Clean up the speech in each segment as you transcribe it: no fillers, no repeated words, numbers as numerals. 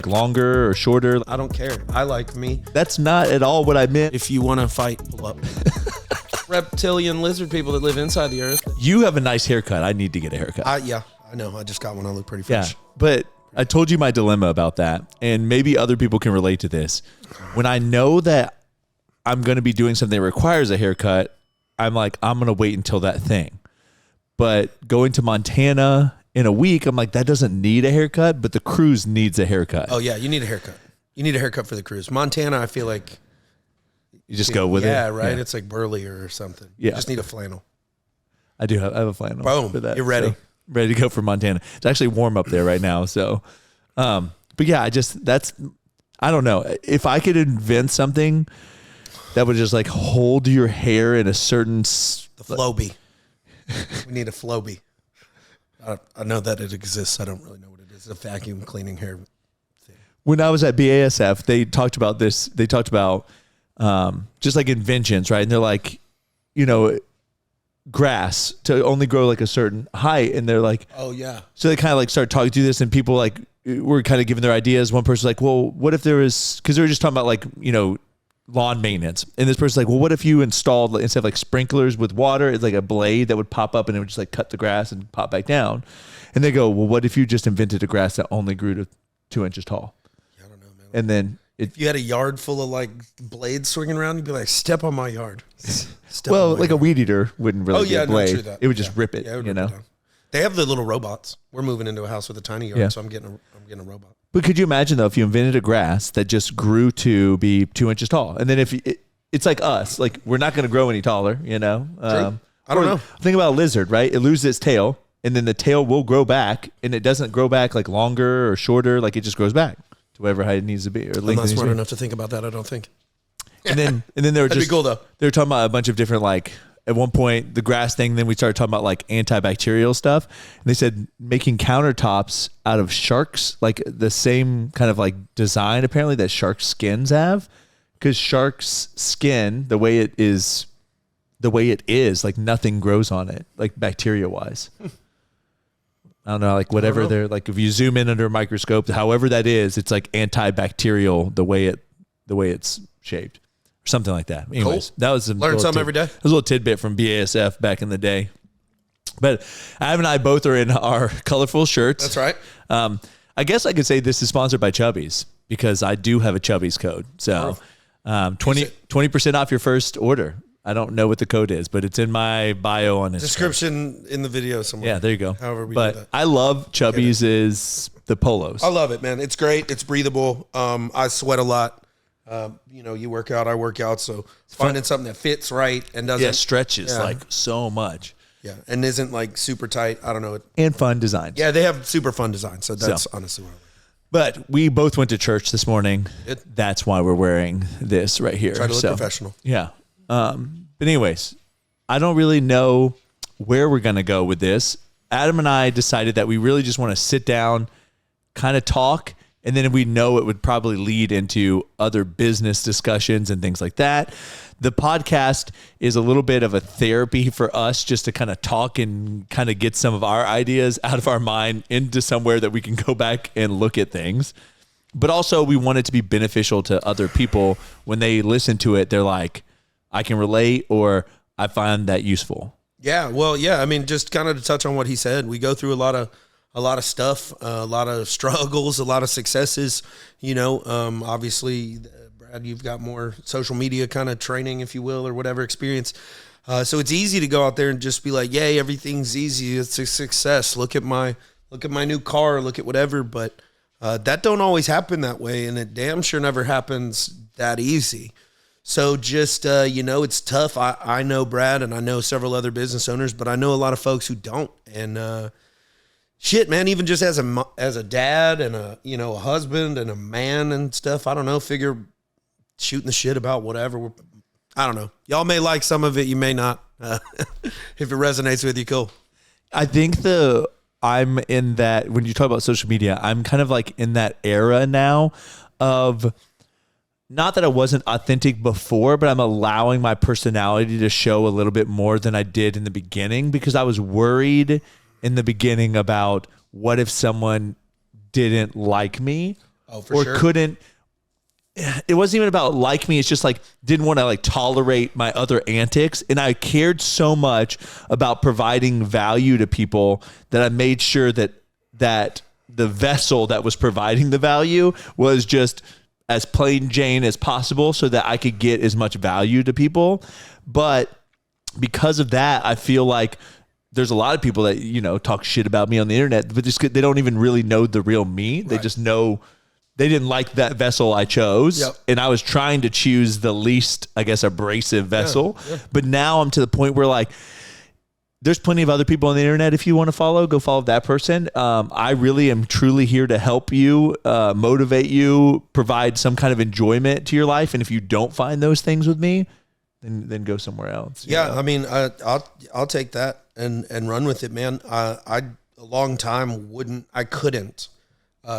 Longer or shorter? I don't care. I like me. That's not at all what I meant. If you want to fight, pull up. Reptilian lizard people that live inside the earth. You have a nice haircut. I need to get a haircut. Yeah, I know. I just got one. I look pretty Yeah, fresh. but I told you my dilemma about that, and maybe other people can relate to this. When I know that I'm going to be doing something that requires a haircut, I'm like, I'm going to wait until that thing. But going to Montana in a week, I'm like, that doesn't need a haircut, but the cruise needs a haircut. Oh, yeah, you need a haircut. You need a haircut for the cruise. Montana, I feel like... You just go with it? Yeah, right? Yeah. It's like burlier or something. Yeah. You just need a flannel. I have a flannel. Boom, for that, you're ready. So ready to go for Montana. It's actually warm up there right now. So, but yeah, I don't know. If I could invent something that would just like hold your hair in a certain... The Flowbee. We need a Flowbee. I know that it exists. I don't really know what it is. It's a vacuum cleaning hair thing. When I was at BASF, they talked about this. They talked about just like inventions, right? And they're like, grass to only grow like a certain height. And they're like, oh yeah. So they kind of like start talking through this, and people like were kind of giving their ideas. One person's like, well, what if there was, because they were just talking about like, lawn maintenance. And this person's like, well, what if you installed, instead of like sprinklers with water, it's like a blade that would pop up and it would just like cut the grass and pop back down. And they go, well, what if you just invented a grass that only grew to 2 inches tall? Yeah, I don't know, man. And then if you had a yard full of like blades swinging around, you'd be like, step on my yard. Well, like a weed eater wouldn't really be a blade. No, true that. It would just rip it, Rip it down. They have the little robots. We're moving into a house with a tiny yard, so I'm getting a robot. But could you imagine though, if you invented a grass that just grew to be 2 inches tall, and then if it's like us, like we're not going to grow any taller, I don't know. Think about a lizard, right? It loses its tail, and then the tail will grow back, and it doesn't grow back like longer or shorter, like it just grows back to whatever height it needs to be. Or I'm not smart enough to think about that, I don't think. And then they were That'd be cool though. They were talking about a bunch of different, like at one point the grass thing. Then we started talking about like antibacterial stuff, and they said making countertops out of sharks, like the same kind of like design apparently that shark skins have, because sharks' skin, the way it is, like nothing grows on it, like bacteria wise. I don't know, like whatever they're like. If you zoom in under a microscope, however that is, it's like antibacterial the way it's shaped. Something like that. Anyways, cool. That was learn something every day. That was a little tidbit from BASF back in the day. But Adam and I both are in our colorful shirts. That's right. I guess I could say this is sponsored by Chubbies, because I do have a Chubbies code. So 20% off your first order. I don't know what the code is, but it's in my bio on Instagram. Description in the video somewhere. Yeah, there you go. However we do that. I love Chubbies is the polos. I love it, man. It's great. It's breathable. I sweat a lot. You work out, I work out. So finding something that fits right and doesn't stretches like so much. Yeah, and isn't like super tight. I don't know. And fun designs. Yeah, they have super fun designs. So that's honestly what I like. But we both went to church this morning. That's why we're wearing this right here. Try to look professional. Yeah. But anyways, I don't really know where we're going to go with this. Adam and I decided that we really just want to sit down, kind of talk, and then we know it would probably lead into other business discussions and things like that. The podcast is a little bit of a therapy for us, just to kind of talk and kind of get some of our ideas out of our mind into somewhere that we can go back and look at things. But also we want it to be beneficial to other people. When they listen to it, they're like, I can relate, or I find that useful. Yeah. Well, yeah. I mean, just kind of to touch on what he said, we go through a lot of stuff, a lot of struggles, a lot of successes, obviously Brad, you've got more social media kind of training, if you will, or whatever experience. So it's easy to go out there and just be like, yay, everything's easy. It's a success. Look at my new car, look at whatever. But that don't always happen that way. And it damn sure never happens that easy. So just, it's tough. I know Brad and I know several other business owners, but I know a lot of folks who don't. And shit, man, even just as a dad and a husband and a man and stuff, I don't know, figure shooting the shit about whatever. I don't know. Y'all may like some of it. You may not. If it resonates with you, cool. I think I'm in that, when you talk about social media, I'm kind of like in that era now of, not that I wasn't authentic before, but I'm allowing my personality to show a little bit more than I did in the beginning, because I was worried in the beginning about what if someone didn't like me, for or sure. couldn't. It wasn't even about like me. It's just like didn't want to like tolerate my other antics. And I cared so much about providing value to people that I made sure that the vessel that was providing the value was just as plain Jane as possible so that I could get as much value to people. But because of that, I feel like there's a lot of people that, you know, talk shit about me on the internet, but just they don't even really know the real me. They just know they didn't like that vessel I chose. Yep. And I was trying to choose the least, I guess, abrasive vessel. Yeah. But now I'm to the point where like, there's plenty of other people on the internet. If you want to follow, go follow that person. I really am truly here to help you, motivate you, provide some kind of enjoyment to your life. And if you don't find those things with me, then go somewhere else. Yeah, I mean, I'll take that and run with it, man. I a long time I couldn't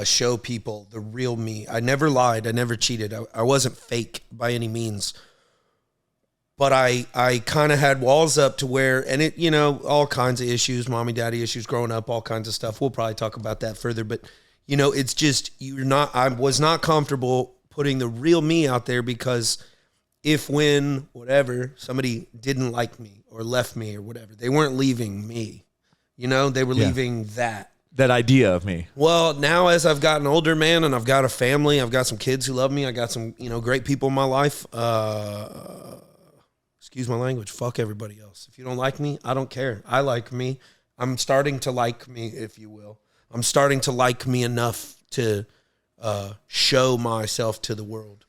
show people the real me. I never lied. I never cheated. I wasn't fake by any means. But I kind of had walls up to where, and it, you know, all kinds of issues, mommy, daddy issues growing up, all kinds of stuff. We'll probably talk about that further. But, you know, it's just, I was not comfortable putting the real me out there because when, whatever, somebody didn't like me or left me or whatever, they weren't leaving me, you know, they were leaving that idea of me. Well, now as I've gotten older, man, and I've got a family, I've got some kids who love me. I got some, you know, great people in my life. Excuse my language. Fuck everybody else. If you don't like me, I don't care. I like me. I'm starting to like me, if you will. I'm starting to like me enough to show myself to the world.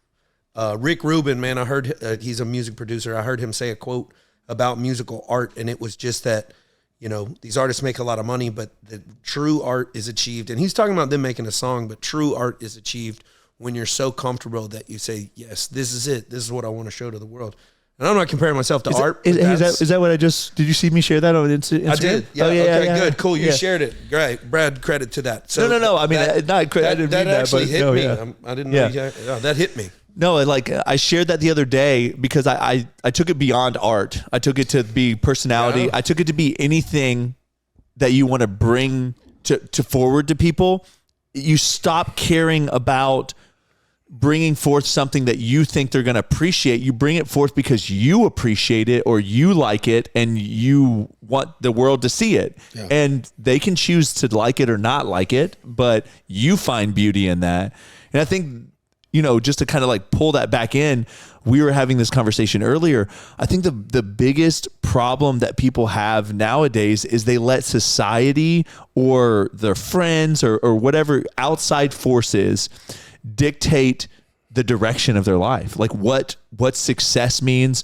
Rick Rubin, man, I heard he's a music producer. I heard him say a quote about musical art, and it was just that, you know, these artists make a lot of money, but the true art is achieved. And he's talking about them making a song, but true art is achieved when you're so comfortable that you say, yes, this is it. This is what I want to show to the world. And I'm not comparing myself to art. Is that what I just, did you see me share that on Instagram? I did. Yeah. Oh, okay, yeah. good. Cool. You shared it. Great. Brad, credit to that. So No. I mean, I didn't mean that. Actually hit me. Yeah. I didn't know. Yeah, that hit me. No, like I shared that the other day because I took it beyond art. I took it to be personality. Yeah. I took it to be anything that you want to bring to forward to people. You stop caring about bringing forth something that you think they're going to appreciate. You bring it forth because you appreciate it or you like it and you want the world to see it. Yeah. And they can choose to like it or not like it, but you find beauty in that. And I think, you know, just to kind of like pull that back in, we were having this conversation earlier. I think the biggest problem that people have nowadays is they let society or their friends or whatever outside forces dictate the direction of their life, like what success means.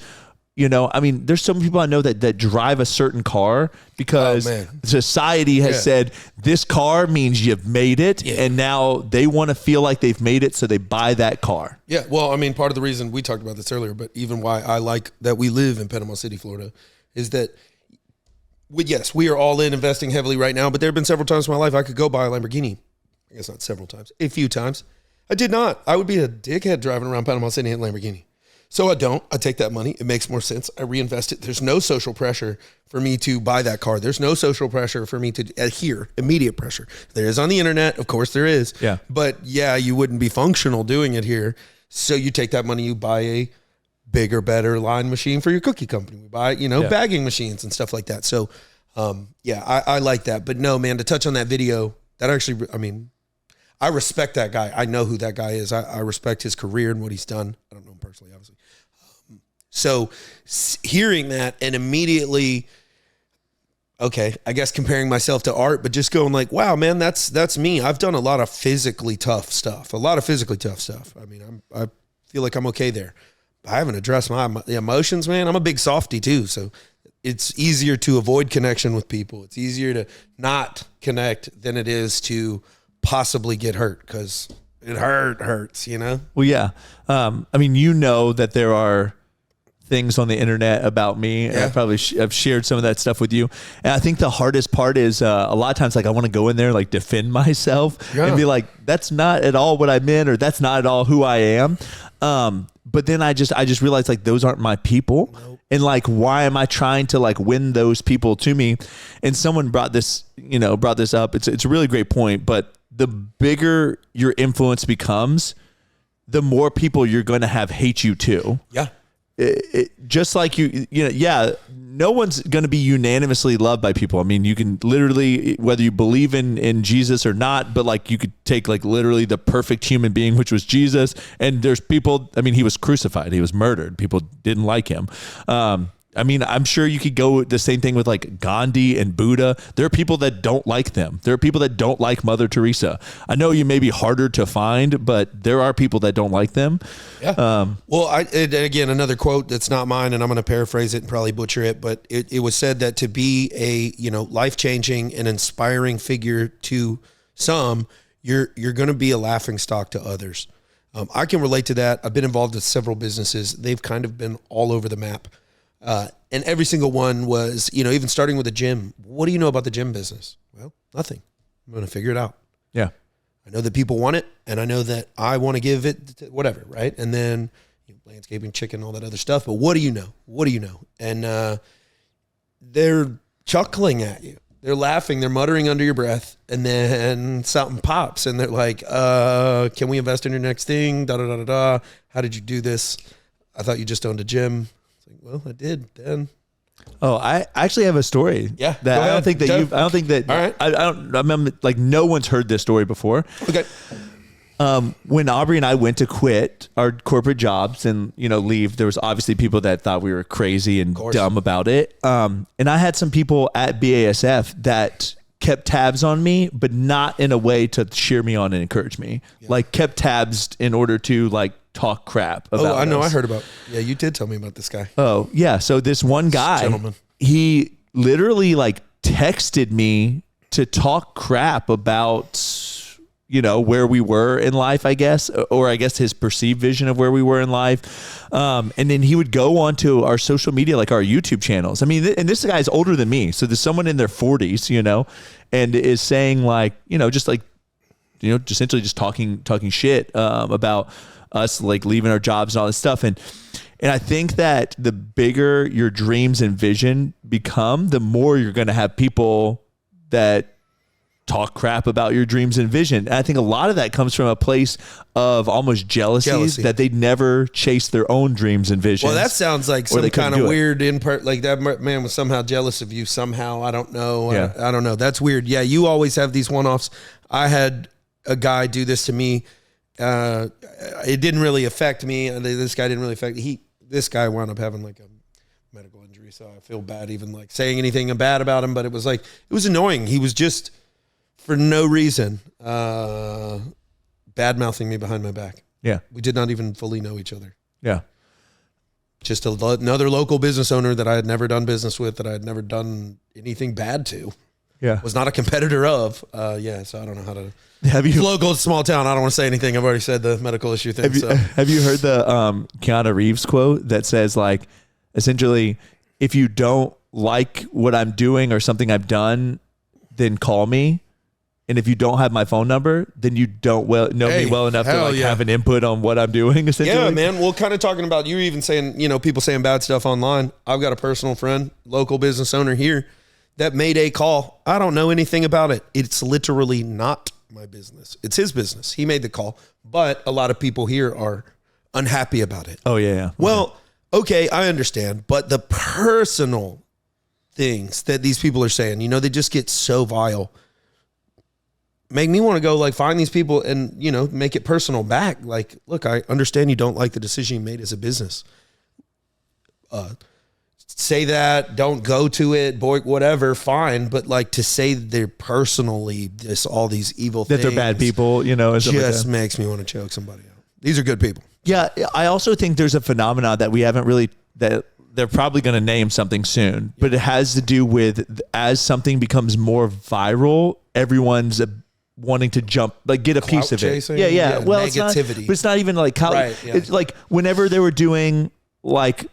You know, I mean, there's some people I know that drive a certain car because society has said this car means you've made it, and now they want to feel like they've made it, so they buy that car. Yeah, well, I mean, part of the reason we talked about this earlier, but even why I like that we live in Panama City, Florida, is that we are all in investing heavily right now, but there have been several times in my life I could go buy a Lamborghini. I guess not several times, a few times. I did not. I would be a dickhead driving around Panama City in a Lamborghini. So I don't. I take that money. It makes more sense. I reinvest it. There's no social pressure for me to buy that car. There's no social pressure for me to adhere. Immediate pressure. There is on the internet. Of course there is. Yeah. But yeah, you wouldn't be functional doing it here. So you take that money, you buy a bigger, better line machine for your cookie company. We buy, bagging machines and stuff like that. So I like that. But no, man, to touch on that video, that actually, I mean, I respect that guy. I know who that guy is. I respect his career and what he's done. I don't know him personally, obviously. So hearing that and immediately, okay, I guess comparing myself to art, but just going like, wow, man, that's me. I've done a lot of physically tough stuff. I mean, I feel like I'm okay there. I haven't addressed my emotions, man. I'm a big softy too. So it's easier to avoid connection with people. It's easier to not connect than it is to possibly get hurt because it hurts, you know? Well, yeah. I mean, you know that there are things on the internet about me. And I probably I've shared some of that stuff with you. And I think the hardest part is a lot of times, like I want to go in there, like defend myself and be like, that's not at all what I meant, or that's not at all who I am. But then I just realized like those aren't my people. Nope. And like, why am I trying to like win those people to me? And someone brought this up. It's a really great point, but the bigger your influence becomes, the more people you're going to have hate you too. Yeah. Just like no one's going to be unanimously loved by people. I mean, you can literally, whether you believe in Jesus or not, but like you could take like literally the perfect human being, which was Jesus. And there's people, I mean, he was crucified, he was murdered. People didn't like him. I mean, I'm sure you could go the same thing with like Gandhi and Buddha. There are people that don't like them. There are people that don't like Mother Teresa. I know you may be harder to find, but there are people that don't like them. Yeah. Well, again, another quote that's not mine, and I'm going to paraphrase it and probably butcher it, but it was said that to be a, life-changing and inspiring figure to some, you're going to be a laughingstock to others. I can relate to that. I've been involved with several businesses. They've kind of been all over the map. And every single one was, even starting with a gym. What do you know about the gym business? Well, nothing. I'm going to figure it out. Yeah. I know that people want it, and I know that I want to give it whatever, right? And then landscaping, chicken, all that other stuff. But what do you know? What do you know? And they're chuckling at you. They're laughing. They're muttering under your breath. And then something pops, and they're like, can we invest in your next thing? Da-da-da-da-da. How did you do this? I thought you just owned a gym. Well, I did then. Oh, I actually have a story. Yeah, that I don't think that I don't think that. All right. I remember like no one's heard this story before. Okay. When Aubrey and I went to quit our corporate jobs and leave, there was obviously people that thought we were crazy and dumb about it. And I had some people at BASF that kept tabs on me, but not in a way to cheer me on and encourage me. Yeah. Like kept tabs in order to like talk crap about I know. us. I heard about. Yeah, you did tell me about this guy. Oh, yeah. So this one guy, gentleman, he literally like texted me to talk crap about, where we were in life, I guess, or I guess his perceived vision of where we were in life. And then he would go onto our social media, like our YouTube channels. I mean, and this guy's older than me. So there's someone in their 40s, and is saying like, just like, essentially just talking shit about us like leaving our jobs and all this stuff. And I think that the bigger your dreams and vision become, the more you're going to have people that talk crap about your dreams and vision. And I think a lot of that comes from a place of almost jealousy. That they never chase their own dreams and visions. Well, that sounds like some kind of weird like that man was somehow jealous of you somehow. I don't know. Yeah. I don't know. That's weird. Yeah. You always have these one-offs. I had a guy do this to me. It didn't really affect me. This guy didn't really affect this guy wound up having like a medical injury. So I feel bad even like saying anything bad about him, but it was annoying. He was just for no reason, bad mouthing me behind my back. Yeah. We did not even fully know each other. Yeah. Just another local business owner that I had never done business with, that I had never done anything bad to. Yeah. Was not a competitor of. So I don't know how to. Have you local small town? I don't want to say anything. I've already said the medical issue thing. Have you heard the Keanu Reeves quote that says like, essentially, if you don't like what I'm doing or something I've done, then call me. And if you don't have my phone number, then you don't know me well enough to have an input on what I'm doing. Essentially. Yeah, man. Well, kind of talking about you even saying, people saying bad stuff online. I've got a personal friend, local business owner here, that made a call. I don't know anything about it. It's literally not my business. It's his business. He made the call, but a lot of people here are unhappy about it. Oh yeah. Well, okay, I understand, but the personal things that these people are saying, they just get so vile. Make me want to go like find these people and, make it personal back. Like, look, I understand you don't like the decision you made as a business. Say that, don't go to it, boy, whatever, fine. But like to say they're personally all these evil things. That they're bad people, just makes me want to choke somebody out. These are good people. Yeah. I also think there's a phenomenon that we haven't really, that they're probably going to name something soon, but it has to do with as something becomes more viral, everyone's wanting to jump, like get a Clout piece of chasing? it. Yeah. Well, negativity. But it's not even like how, right, yeah. It's like whenever they were doing like,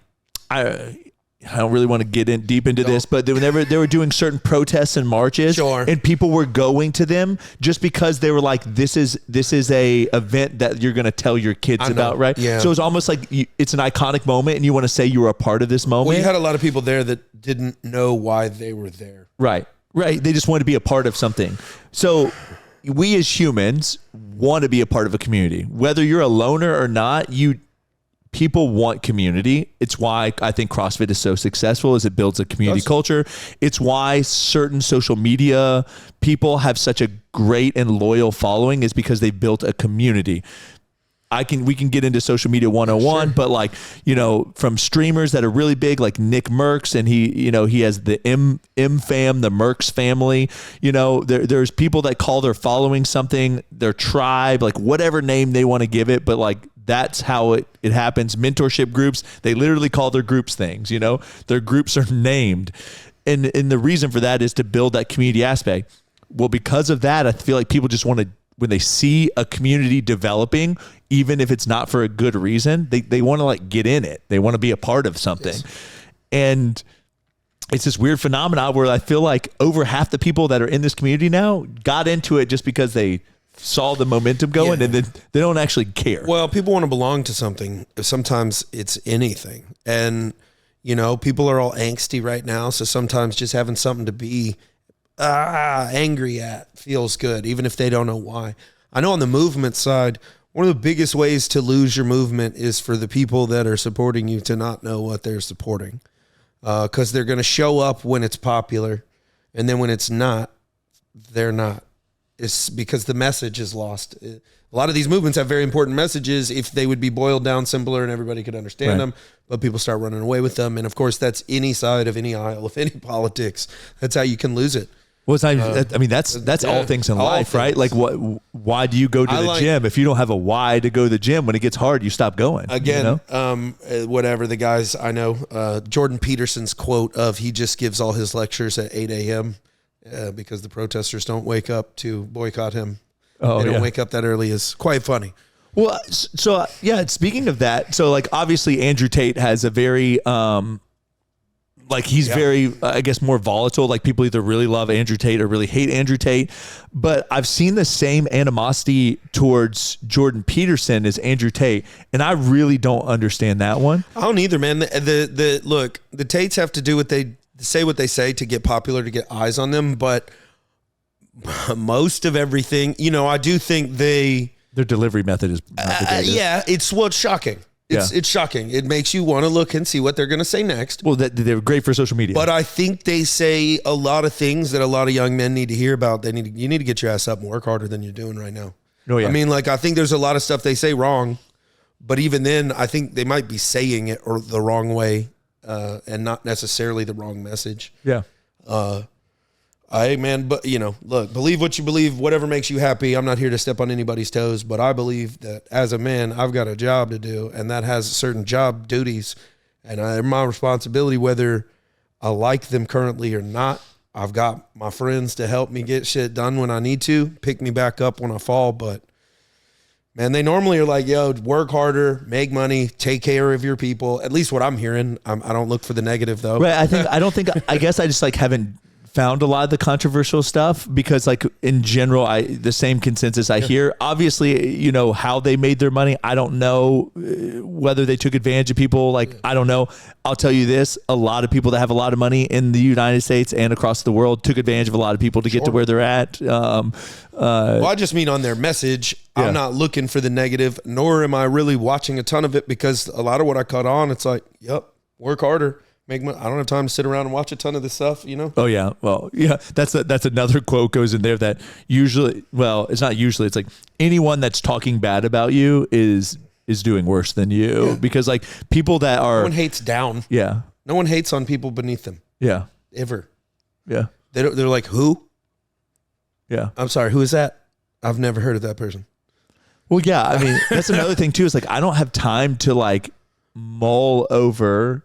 I don't really want to get in deep into this, but whenever they were doing certain protests and marches, and people were going to them just because they were like, this is a event that you're going to tell your kids about, right? Yeah. So it's almost like it's an iconic moment, and you want to say you were a part of this moment. Well, you had a lot of people there that didn't know why they were there. Right. They just wanted to be a part of something. So we as humans want to be a part of a community, whether you're a loner or not. People want community. It's why I think CrossFit is so successful, is it builds a community culture. It's why certain social media people have such a great and loyal following, is because they built a community. We can get into social media 101, but like, from streamers that are really big, like Nick Merckx, and he has the M fam, the Merckx family. There's people that call their following something, their tribe, like whatever name they want to give it, but like, that's how it happens. Mentorship groups, they literally call their groups things, their groups are named. And the reason for that is to build that community aspect. Well, because of that, I feel like people just want to, when they see a community developing, even if it's not for a good reason, they want to like get in it. They want to be a part of something. Yes. And it's this weird phenomenon where I feel like over half the people that are in this community now got into it just because they saw the momentum going, and then they don't actually care. Well, people want to belong to something. Sometimes it's anything. And, people are all angsty right now. So sometimes just having something to be angry at feels good, even if they don't know why. I know on the movement side, one of the biggest ways to lose your movement is for the people that are supporting you to not know what they're supporting. Because they're going to show up when it's popular. And then when it's not, they're not. It's because the message is lost. A lot of these movements have very important messages if they would be boiled down simpler and everybody could understand them, but people start running away with them. And of course, that's any side of any aisle of any politics. That's how you can lose it. Well, it's not, that's all things in life, things. Right? Like, why do you go to the gym? If you don't have a why to go to the gym, when it gets hard, you stop going. Again, whatever the guys I know, Jordan Peterson's quote of, he just gives all his lectures at 8 a.m. Because the protesters don't wake up to boycott him. They don't wake up that early is quite funny. Well, so speaking of that, so like obviously Andrew Tate has a very, he's very, I guess, more volatile. Like people either really love Andrew Tate or really hate Andrew Tate. But I've seen the same animosity towards Jordan Peterson as Andrew Tate, and I really don't understand that one. I don't either, man. Look, the Tates have to do what they say to get popular, to get eyes on them, but most of everything, I do think their delivery method is not the greatest. It's shocking. It's shocking. It makes you want to look and see what they're going to say next. Well, they're great for social media, but I think they say a lot of things that a lot of young men need to hear about. You need to get your ass up and work harder than you're doing right now. Oh, yeah. I mean, I think there's a lot of stuff they say wrong, but even then, I think they might be saying it or the wrong way. And not necessarily the wrong message. Yeah. But look, believe what you believe, whatever makes you happy. I'm not here to step on anybody's toes, but I believe that as a man, I've got a job to do, and that has certain job duties, and my responsibility, whether I like them currently or not. I've got my friends to help me get shit done when I need to, pick me back up when I fall, but man, they normally are like, yo, work harder, make money, take care of your people. At least what I'm hearing. I don't look for the negative, though. Right. I guess I just haven't found a lot of the controversial stuff because in general, the same consensus I hear. Obviously, how they made their money. I don't know whether they took advantage of people. I don't know. I'll tell you this. A lot of people that have a lot of money in the United States and across the world took advantage of a lot of people to get to where they're at. Well, I just mean on their message. Yeah. I'm not looking for the negative, nor am I really watching a ton of it because a lot of what I caught on, it's like, yep, work harder. Make money. I don't have time to sit around and watch a ton of this stuff, Oh yeah. Well, yeah, that's another quote goes in there that usually, well, it's not usually, it's like anyone that's talking bad about you is doing worse than you because people that are. No one hates down. Yeah. No one hates on people beneath them. Yeah. Ever. Yeah. They're like, who? Yeah. I'm sorry. Who is that? I've never heard of that person. Well, yeah. I mean, that's another thing too, is I don't have time to mull over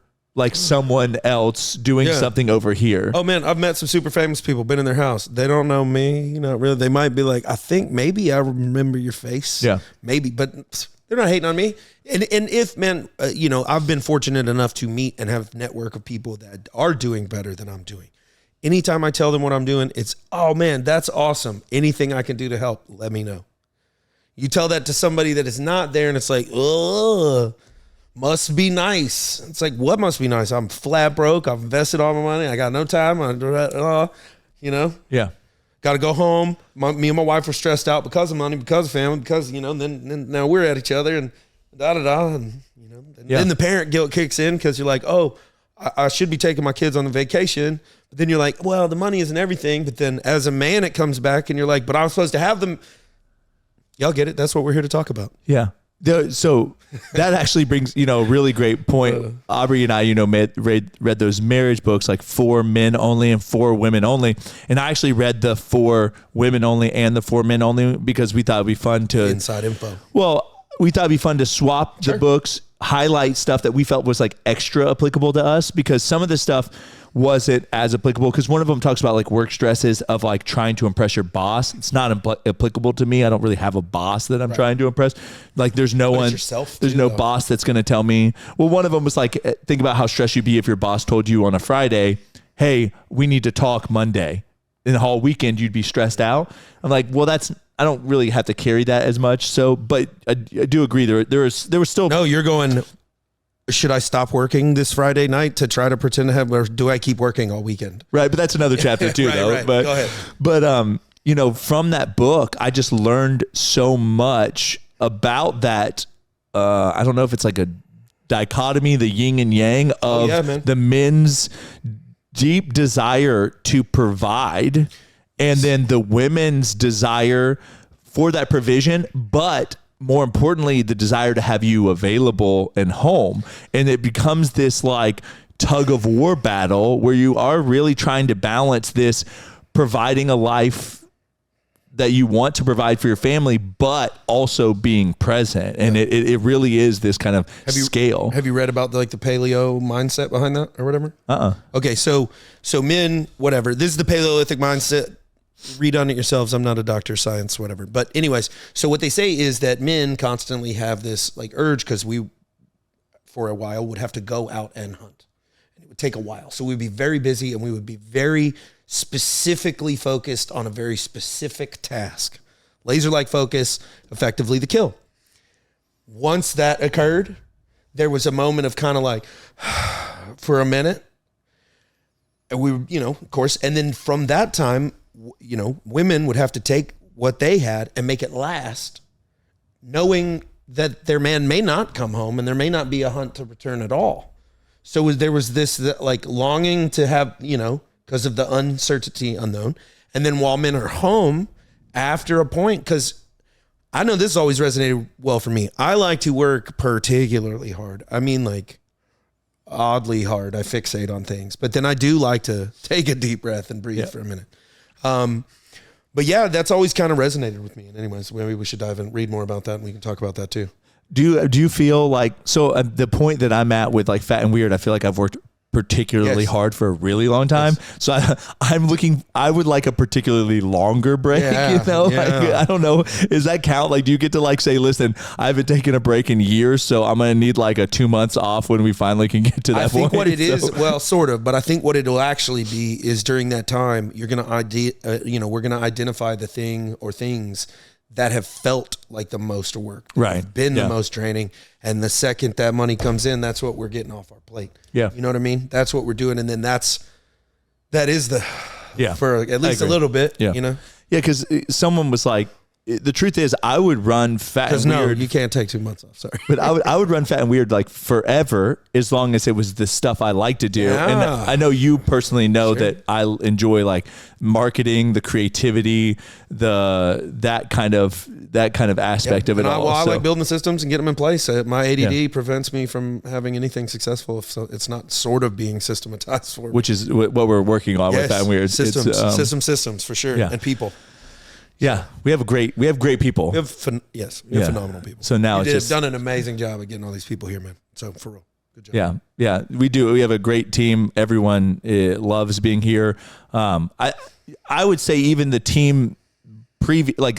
someone else doing something over here. Oh man, I've met some super famous people, been in their house. They don't know me, not really. They might be like, I think maybe I remember your face. Yeah. Maybe, but they're not hating on me. And if, man, I've been fortunate enough to meet and have a network of people that are doing better than I'm doing. Anytime I tell them what I'm doing, it's, oh man, that's awesome. Anything I can do to help, let me know. You tell that to somebody that is not there and it's like, oh, must be nice. It's like, what must be nice? I'm flat broke. I've invested all my money. I got no time. Yeah. Got to go home. Me and my wife were stressed out because of money, because of family, because, you know, then now we're at each other and da-da-da. And, you know, then the parent guilt kicks in because you're like, oh, I should be taking my kids on the vacation. But then you're like, well, the money isn't everything. But then as a man, it comes back and you're like, but I'm supposed to have them. Y'all get it? That's what we're here to talk about. Yeah. So that actually brings, you know, a really great point. Aubrey and I, you know, read those marriage books, like 4 Men Only and 4 Women Only. And I actually read the 4 Women Only and the 4 Men Only because we thought it'd be fun to inside info. Well, we thought it'd be fun to swap the books, highlight stuff that we felt was like extra applicable to us, because some of the stuff wasn't as applicable, because one of them talks about like work stresses of like trying to impress your boss. It's not applicable to me. I don't really have a boss that I'm trying to impress. Like there's no one, there's no boss that's going to tell me. Well, one of them was like, think about how stressed you'd be if your boss told you on a Friday, hey, we need to talk Monday. In the whole weekend, you'd be stressed out. I'm like, well, I don't really have to carry that as much. So, but I do agree there was still. No, you're going, should I stop working this Friday night to try to pretend to have, or do I keep working all weekend? Right. But that's another chapter too, though. Right. But, go ahead. But, you know, from that book, I just learned so much about that. I don't know if it's like a dichotomy, the yin and yang of the men's deep desire to provide, and then the women's desire for that provision, but more importantly, the desire to have you available and home. And it becomes this like tug of war battle where you are really trying to balance this providing a life that you want to provide for your family, but also being present. And it really is this kind of scale. Have you read about the paleo mindset behind that or whatever? Okay. So men, whatever, this is the Paleolithic mindset. Read on it yourselves. I'm not a doctor of science, whatever. But anyways, so what they say is that men constantly have this like urge, because we, for a while, would have to go out and hunt. And it would take a while. So we'd be very busy and we would be very specifically focused on a very specific task. Laser-like focus, effectively the kill. Once that occurred, there was a moment of kind of like, for a minute. And we, you know, of course, and then from that time, you know, women would have to take what they had and make it last, knowing that their man may not come home and there may not be a hunt to return at all. So there was this like longing to have, you know, because of the uncertainty unknown. And then while men are home after a point, because I know this has always resonated well for me. I like to work particularly hard. I mean, like oddly hard. I fixate on things, but then I do like to take a deep breath and breathe for a minute. But yeah, that's always kind of resonated with me. And anyways, maybe we should dive in, read more about that, and we can talk about that too. Do you feel like, so the point that I'm at with like Fat and Weird, I feel like I've worked particularly hard for a really long time. So I would like a particularly longer break, you know, like, I don't know. Does that count? Like, do you get to like say, listen, I haven't taken a break in years, so I'm going to need like a 2 months off when we finally can get to that point. I think what it is, well, sort of, but I think what it'll actually be is during that time, you're going to, we're going to identify the thing or things that have felt like the most work, right? Been the most draining. And the second that money comes in, that's what we're getting off our plate. Yeah. You know what I mean? That's what we're doing. And then that is for at least a little bit, you know? Yeah. Cause someone was like, the truth is I would run Fat and Weird. You can't take 2 months off. Sorry. But I would run Fat and Weird like forever, as long as it was the stuff I like to do. Yeah. And I know you personally know that I enjoy like marketing, the creativity, that kind of aspect of it all. I like building systems and getting them in place. My ADD prevents me from having anything successful if it's not sort of being systematized for me. Which is what we're working on with Fat and Weird. Systems for sure. And people. Yeah, we have great people. We have phenomenal people. So now you've done an amazing job of getting all these people here, man. So for real, good job. Yeah, we do. We have a great team. Everyone loves being here. I would say even the team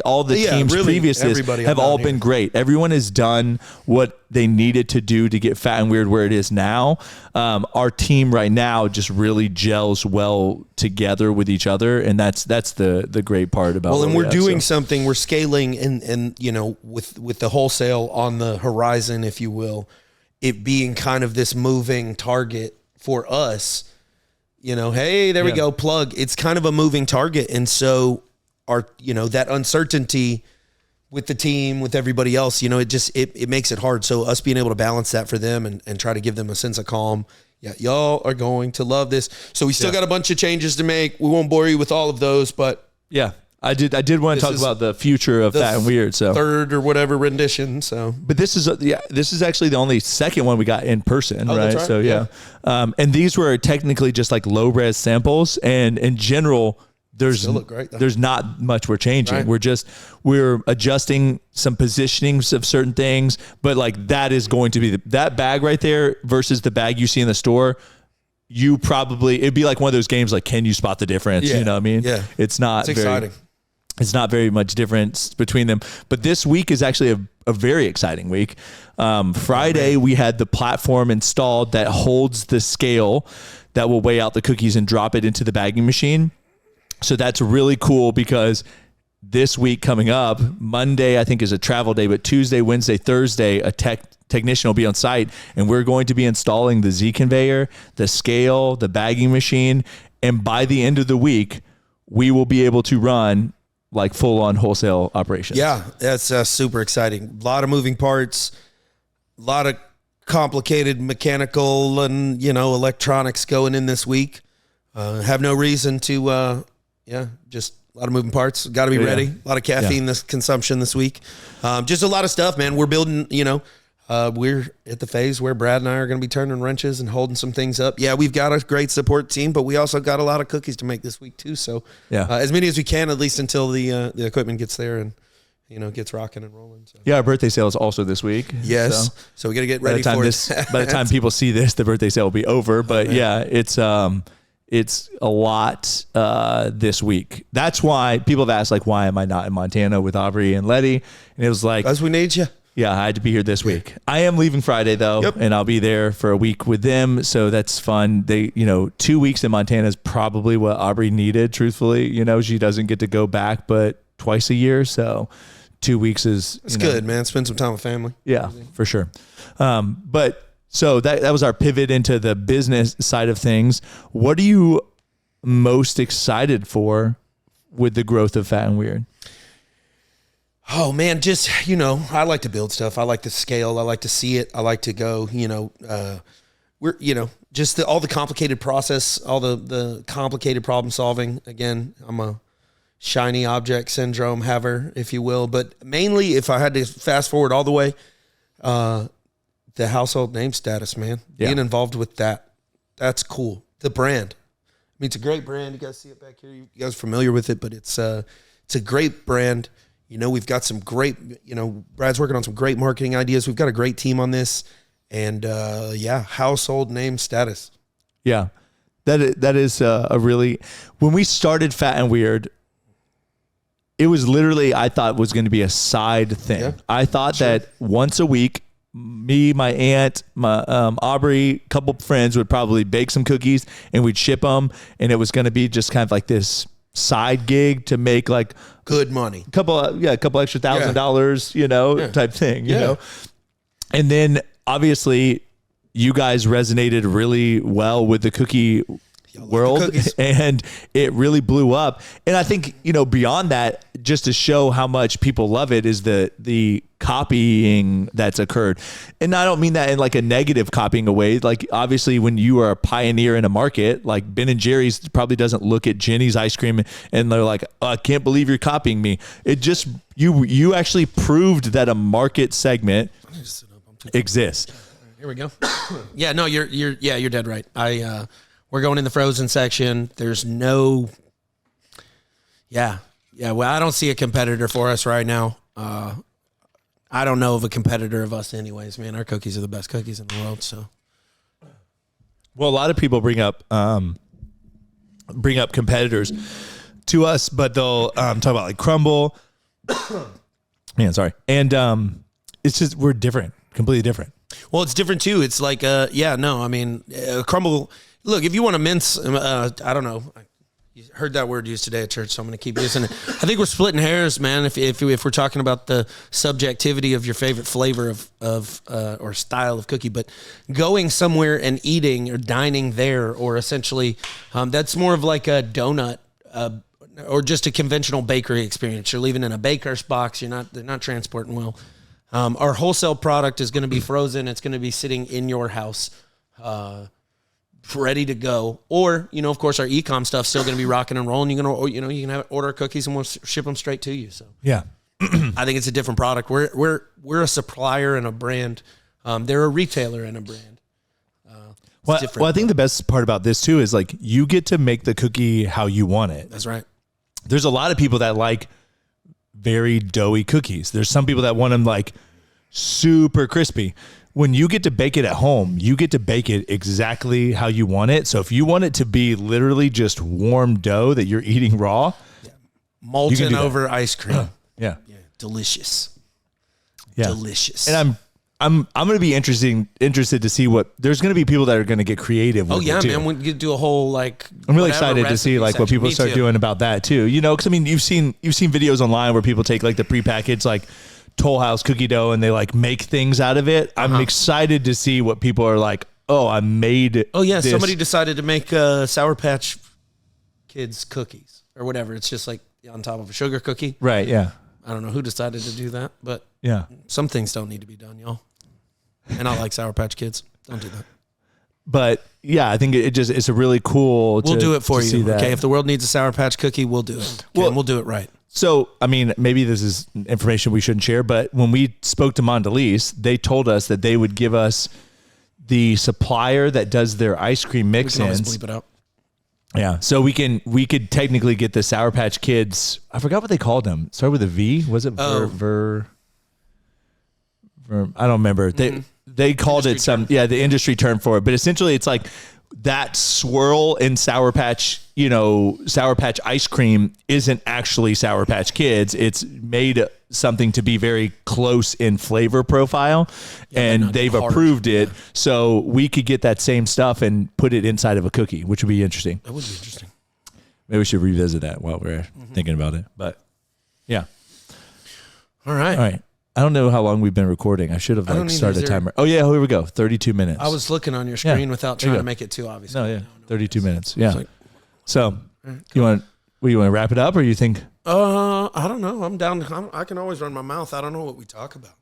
all the teams previous to this have all been great. Everyone has done what they needed to do to get Fat and Weird where it is now. Our team right now just really gels well together with each other, and that's the great part about. Well, and we're doing something. We're scaling, and you know, with the wholesale on the horizon, if you will, it being kind of this moving target for us. You know, hey, there we go. Plug. It's kind of a moving target, and so our, that uncertainty with the team, with everybody else, it makes it hard. So us being able to balance that for them and try to give them a sense of calm. Yeah, y'all are going to love this. So we still got a bunch of changes to make. We won't bore you with all of those, but yeah, I did want to talk about the future of Fat and Weird. So third or whatever rendition. So, but this is actually the only second one we got in person, right? That's right? So yeah. And these were technically just like low res samples, and in general, there's still look great, though. There's not much we're changing. Right. We're adjusting some positionings of certain things, but like that is going to be that bag right there versus the bag you see in the store. It'd be like one of those games like, can you spot the difference? Yeah. You know what I mean? Yeah. It's exciting. It's not very much difference between them. But this week is actually a very exciting week. Friday, we had the platform installed that holds the scale that will weigh out the cookies and drop it into the bagging machine. So that's really cool because this week coming up, Monday, I think is a travel day, but Tuesday, Wednesday, Thursday, a technician will be on site, and we're going to be installing the Z conveyor, the scale, the bagging machine. And by the end of the week, we will be able to run like full on wholesale operations. Yeah, that's super exciting. A lot of moving parts, a lot of complicated mechanical and, electronics going in this week. Have no reason to, just a lot of moving parts. Got to be ready. A lot of caffeine this consumption this week. Just a lot of stuff, man. We're building, we're at the phase where Brad and I are going to be turning wrenches and holding some things up. Yeah, we've got a great support team, but we also got a lot of cookies to make this week too. So as many as we can, at least until the equipment gets there and, gets rocking and rolling. So. Yeah, our birthday sale is also this week. Yes. So we got to get ready for it. By the time people see this, the birthday sale will be over. But it's a lot this week. That's why people have asked, like, why am I not in Montana with Aubrey and Letty? And it was like, as we need you. Yeah, I had to be here this week. I am leaving Friday though, and I'll be there for a week with them. So that's fun. 2 weeks in Montana is probably what Aubrey needed. Truthfully, she doesn't get to go back, but twice a year. So 2 weeks is it's good, man. Spend some time with family. Yeah, for sure. So that was our pivot into the business side of things. What are you most excited for with the growth of Fat and Weird? Oh man, just, I like to build stuff. I like to scale. I like to see it. I like to go, just all the complicated process, all the complicated problem solving. Again, I'm a shiny object syndrome haver, if you will. But mainly, if I had to fast forward all the way, the household name status, man. Yeah. Being involved with that. That's cool. The brand. I mean, it's a great brand. You guys see it back here. You guys are familiar with it, but it's a great brand. We've got some great, Brad's working on some great marketing ideas. We've got a great team on this. And household name status. Yeah. That is a really, when we started Fat and Weird, it was literally, I thought was going to be a side thing. Yeah, I thought that once a week, me, my aunt, my Aubrey, a couple friends would probably bake some cookies and we'd ship them. And it was going to be just kind of like this side gig to make like good money, a couple extra $1,000, type thing, you know? And then obviously you guys resonated really well with the cookie world and it really blew up. And I think, beyond that, just to show how much people love it is the copying that's occurred. And I don't mean that in like a negative copying away. Like obviously when you are a pioneer in a market, like Ben and Jerry's probably doesn't look at Jenny's ice cream and they're like, oh, I can't believe you're copying me. It just, you actually proved that a market segment exists. Here we go. Yeah, no, you're dead right. We're going in the frozen section. There's no, well, I don't see a competitor for us right now. I don't know of a competitor of us anyways, man. Our cookies are the best cookies in the world, so. Well, a lot of people bring up competitors to us, but they'll talk about like Crumble. Man, sorry. And it's just, we're different, completely different. Well, it's different too. It's like, Crumble. Look, if you want to mince, I don't know. You heard that word used today at church, so I'm going to keep using it. I think we're splitting hairs, man. If we're talking about the subjectivity of your favorite flavor of or style of cookie, but going somewhere and eating or dining there, or essentially, that's more of like a donut. or just a conventional bakery experience. You're leaving in a Baker's box. They're not transporting well. Our wholesale product is going to be frozen. It's going to be sitting in your house, ready to go. Or, of course, our e-com stuff's still going to be rocking and rolling. You can order cookies and we'll ship them straight to you. So Yeah. I think it's a different product. We're a supplier and a brand. They're a retailer and a brand. Well, I think the best part about this too is like you get to make the cookie how you want it. That's right. There's a lot of people that like very doughy cookies. There's some people that want them like super crispy. When you get to bake it at home, you get to bake it exactly how you want it. So if you want it to be literally just warm dough that you're eating raw, molten over ice cream. Yeah. Delicious. Yeah. Delicious. And I'm going to be interested to see what there's going to be people that are going to get creative with it too. Man, we could do a whole I'm really excited to see like what people start doing about that too. Cuz I mean you've seen videos online where people take like the prepackaged like Toll House cookie dough and they like make things out of it. I'm excited to see what people are like, "Oh, I made this. Somebody decided to make Sour Patch Kids cookies or whatever. It's just like on top of a sugar cookie. Right, yeah. I don't know who decided to do that, but yeah. Some things don't need to be done, y'all. And I like Sour Patch Kids. Don't do that. But yeah, I think it's a really cool. We'll do it for you. That. Okay, if the world needs a Sour Patch cookie, we'll do it. Okay, and we'll do it right. So, I mean, maybe this is information we shouldn't share, but when we spoke to Mondelez, they told us that they would give us the supplier that does their ice cream mix-ins. We can always bleep it out. Yeah, so we could technically get the Sour Patch Kids. I forgot what they called them. Started with a V. Was it Ver? I don't remember. They called it some the industry term for it. But essentially, it's like that swirl in Sour Patch. Sour Patch ice cream isn't actually Sour Patch Kids. It's made something to be very close in flavor profile, and they've approved it. So we could get that same stuff and put it inside of a cookie, which would be interesting. That would be interesting. Maybe we should revisit that while we're thinking about it. But yeah. All right. I don't know how long we've been recording. I should have started a timer. Oh yeah, here we go. 32 minutes. I was looking on your screen without trying to make it too obvious. No, yeah. 32 minutes. Yeah. So you want to wrap it up, or you think? I don't know. I'm down. I can always run my mouth. I don't know what we talk about.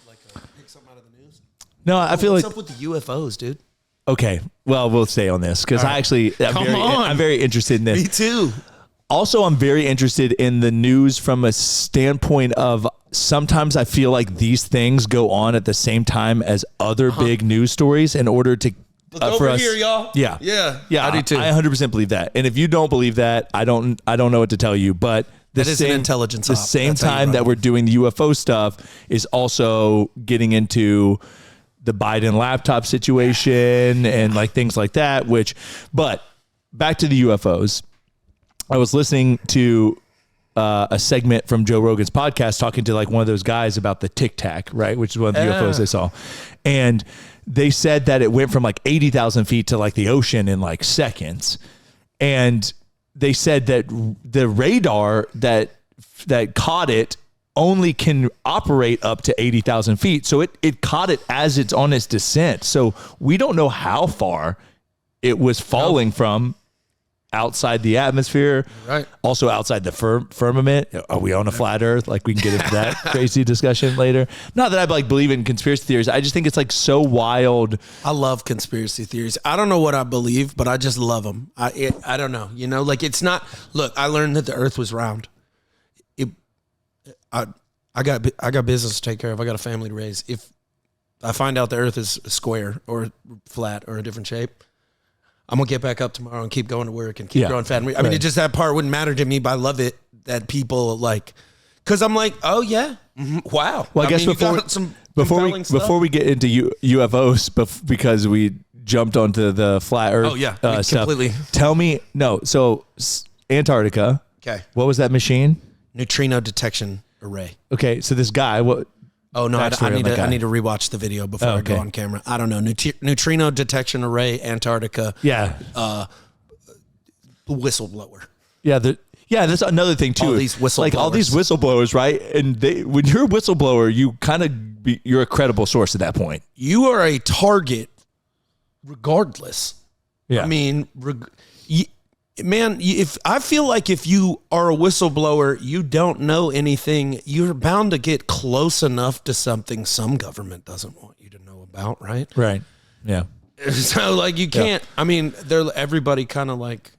Like pick something out of the news. No, I feel what's up with the UFOs, dude? Okay, well, we'll stay on this because I'm very interested in this. Me too. Also, I'm very interested in the news from a standpoint of sometimes I feel like these things go on at the same time as other big news stories in order to look over here, y'all. Yeah, I do too. I 100% believe that. And if you don't believe that, I don't know what to tell you. But that is an intelligence. The same time that we're doing the UFO stuff is also getting into the Biden laptop situation and like things like that. But back to the UFOs. I was listening to a segment from Joe Rogan's podcast talking to like one of those guys about the Tic Tac, right? Which is one of the UFOs they saw. And they said that it went from like 80,000 feet to like the ocean in like seconds. And they said that the radar that caught it only can operate up to 80,000 feet. So it caught it as it's on its descent. So we don't know how far it was falling from outside the atmosphere, right? Also outside the firmament. Are we on a flat Earth? Like we can get into that crazy discussion later. Not that I like believe in conspiracy theories. I just think it's like so wild. I love conspiracy theories. I don't know what I believe, but I just love them. I don't know. Like it's not. Look, I learned that the Earth was round. I got business to take care of. I got a family to raise. If I find out the Earth is square or flat or a different shape, I'm going to get back up tomorrow and keep going to work and keep growing fat. I mean, it just, that part wouldn't matter to me, but I love it that people like, because I'm like, oh yeah, wow. Well, I guess before we get into UFOs, because we jumped onto the flat Earth stuff. Completely. Tell me, so Antarctica. Okay. What was that machine? Neutrino detection array. Okay, so this guy, what? Oh no, I need to rewatch the video before I go on camera. I don't know. Neutrino detection array, Antarctica. Yeah. Whistleblower. Yeah. That's another thing too. All these whistleblowers. Like all these whistleblowers, right? And when you're a whistleblower, you're a credible source at that point. You are a target, regardless. Yeah. I mean, Man, if I feel like if you are a whistleblower, you don't know anything, you're bound to get close enough to something some government doesn't want you to know about, right? Right. Yeah. So like you can't. I mean, everybody kind of like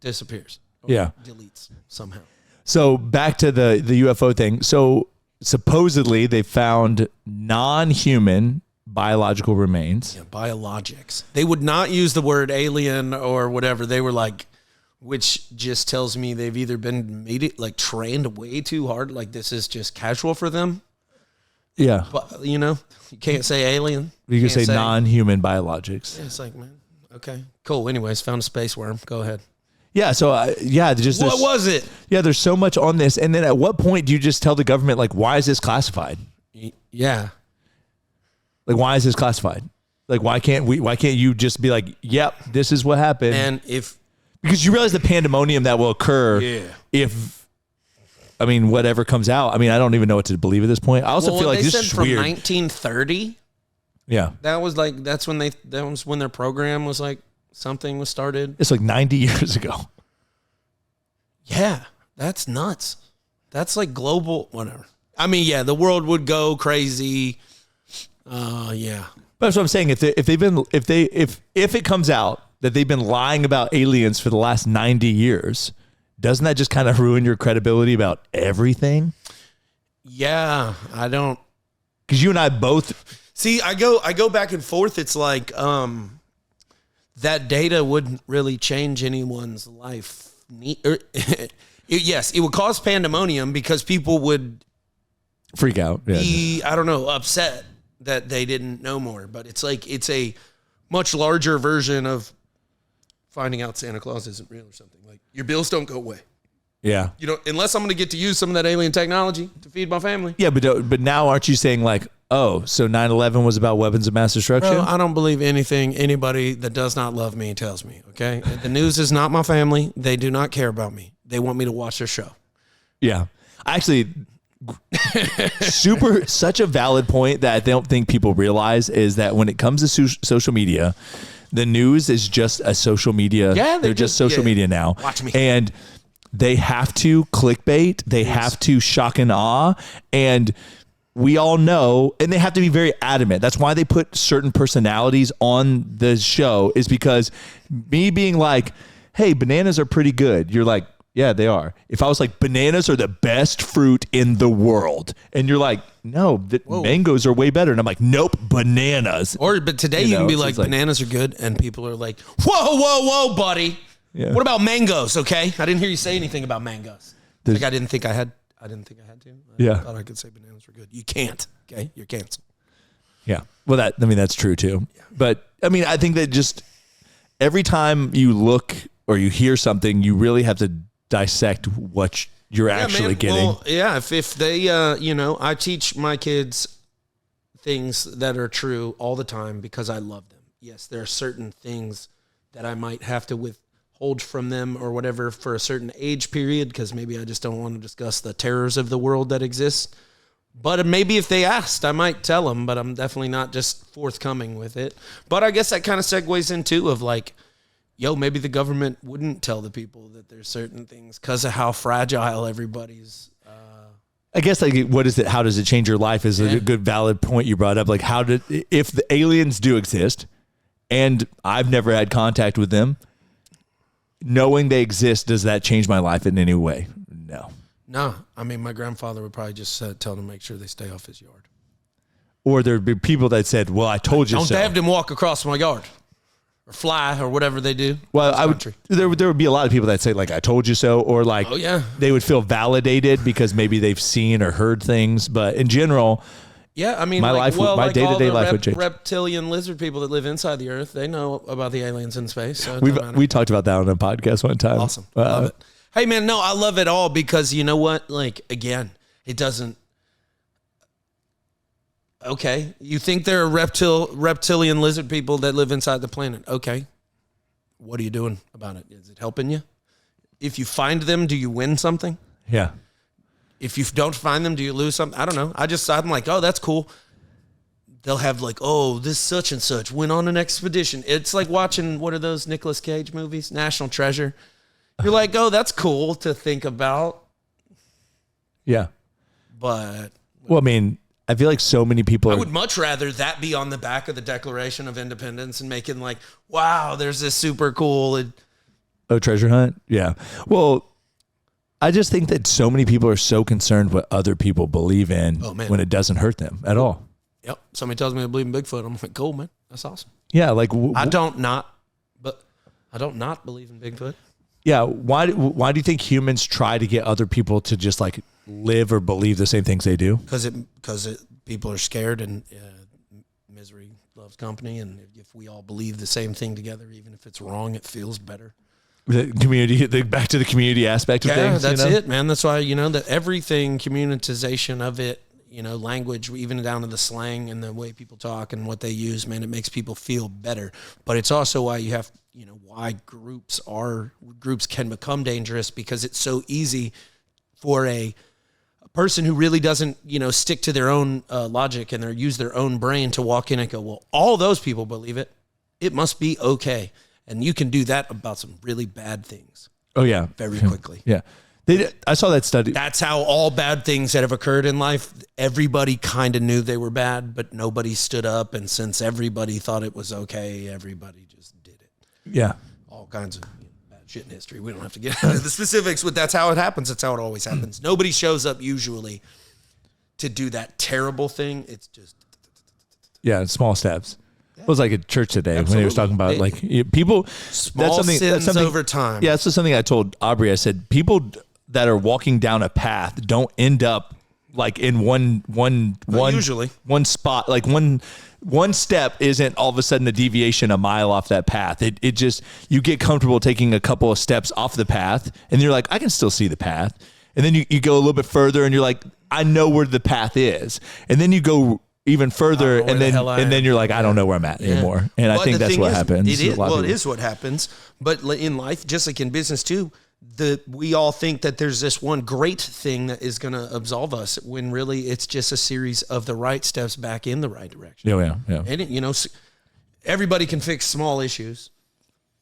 disappears. Or Yeah. deletes somehow. So back to the UFO thing. So supposedly they found non-human biological remains. Yeah, biologics. They would not use the word alien or whatever. They were like, which just tells me they've either been trained way too hard, like this is just casual for them. Yeah. But you can't say alien. You can Can't say non-human biologics. Yeah, it's like, man, okay, cool. Anyways, found a space worm. Go ahead. Yeah. So just What was it? Yeah, there's so much on this, and then at what point do you just tell the government like, why is this classified? Yeah. Like, why is this classified? Like, why can't you just be like, yep, this is what happened? And because you realize the pandemonium that will occur if, whatever comes out. I don't even know what to believe at this point. I also feel like this is from weird. 1930. Yeah. That was when their program was like something was started. It's like 90 years ago. Yeah, that's nuts. That's like global, whatever. The world would go crazy. Yeah. But that's what I'm saying. If it comes out that they've been lying about aliens for the last 90 years, doesn't that just kind of ruin your credibility about everything? Yeah, I don't. Because you and I both see. I go back and forth. It's like that data wouldn't really change anyone's life. Yes, it would cause pandemonium because people would freak out. Yeah. Be, I don't know, upset that they didn't know more. But it's like it's a much larger version of finding out Santa Claus isn't real or something. Like your bills don't go away. Yeah. Unless I'm going to get to use some of that alien technology to feed my family. Yeah, but now aren't you saying like, oh, so 9/11 was about weapons of mass destruction? Bro, I don't believe anything anybody that does not love me tells me, okay? The news is not my family. They do not care about me. They want me to watch their show. Yeah. Actually, such a valid point that I don't think people realize is that when it comes to social media, the news is just a social media. Yeah, they're just social media now. Watch me. And they have to clickbait. They have to shock and awe. And we all know, and they have to be very adamant. That's why they put certain personalities on the show, is because me being like, hey, bananas are pretty good. You're like, yeah, they are. If I was like, bananas are the best fruit in the world, and you're like, no, mangoes are way better. And I'm like, nope, bananas. But today you can be like, bananas are good. And people are like, whoa, buddy. Yeah. What about mangoes? Okay. I didn't hear you say anything about mangoes. I didn't think I had to. I thought I could say bananas were good. You can't. Okay. You're canceled. Yeah. Well, that's true too. Yeah. But I think that just every time you look or you hear something, you really have to dissect what you're actually getting. Well, yeah. If they, I teach my kids things that are true all the time because I love them. Yes. There are certain things that I might have to withhold from them or whatever for a certain age period, because maybe I just don't want to discuss the terrors of the world that exist. But maybe if they asked, I might tell them, but I'm definitely not just forthcoming with it. But I guess that kind of segues into of like, maybe the government wouldn't tell the people that there's certain things because of how fragile everybody's. I guess like, what is it? How does it change your life? Is a good valid point you brought up. Like, if the aliens do exist, and I've never had contact with them, knowing they exist, does that change my life in any way? No. No. My grandfather would probably just tell them to make sure they stay off his yard. Or there'd be people that said, well, I told you so. Don't have them walk across my yard or fly or whatever they do. Well, there would be a lot of people that say like, I told you so, or like, they would feel validated because maybe they've seen or heard things. But in general, my day-to-day life would change. Reptilian lizard people that live inside the earth, they know about the aliens in space. So we talked about that on a podcast one time. Awesome. Love it. Hey man, no, I love it all because you know what? Like, again, it doesn't. Okay. You think there are reptilian lizard people that live inside the planet. Okay. What are you doing about it? Is it helping you? If you find them, do you win something? Yeah. If you don't find them, do you lose something? I don't know. I'm like, oh, that's cool. they'll have like, oh, this such and such went on an expedition. It's like watching, what are those Nicolas Cage movies? National Treasure. You're like, oh, that's cool to think about. Yeah. But Well, I mean, I feel like so many people I are, would much rather that be on the back of the Declaration of Independence and making like, wow, there's this super cool. treasure hunt. Yeah. Well, I just think that so many people are so concerned what other people believe in when it doesn't hurt them at all. Yep. Somebody tells me I believe in Bigfoot. I'm like, cool, man. That's awesome. Yeah. Like, I don't not believe in Bigfoot. yeah. Why do you think humans try to get other people to just like live or believe the same things they do? Because people are scared and misery loves company. And if we all believe the same thing together, even if it's wrong, it feels better. The community, back to the community aspect of things. Yeah, that's it, man. That's why, that everything, communitization of it, language, even down to the slang and the way people talk and what they use, man, it makes people feel better. But it's also why you have, why groups can become dangerous, because it's so easy for a person who really doesn't, stick to their own logic and use their own brain to walk in and go, well, all those people believe it. It must be okay. And you can do that about some really bad things. Oh, yeah. Very quickly. Yeah. I saw that study. That's how all bad things that have occurred in life, everybody kind of knew they were bad, but nobody stood up. And since everybody thought it was okay, everybody just did it. Yeah. All kinds of bad shit in history. We don't have to get into the specifics, but that's how it happens. That's how it always happens. Nobody shows up usually to do that terrible thing. It's just... Yeah, small steps. It was like at church today when he was talking about people. Small sins over time. Yeah, that's something I told Aubrey. I said people that are walking down a path don't end up like in one usually one spot. Like one step isn't all of a sudden a deviation a mile off that path. It just, you get comfortable taking a couple of steps off the path, and you're like, I can still see the path. And then you go a little bit further, and you're like, I know where the path is. And then you go even further, and then you're like, I don't know where I'm at anymore. And I think that's what happens. It is what happens. But in life, just like in business too, we all think that there's this one great thing that is going to absolve us, when really it's just a series of the right steps back in the right direction. Yeah. And everybody can fix small issues,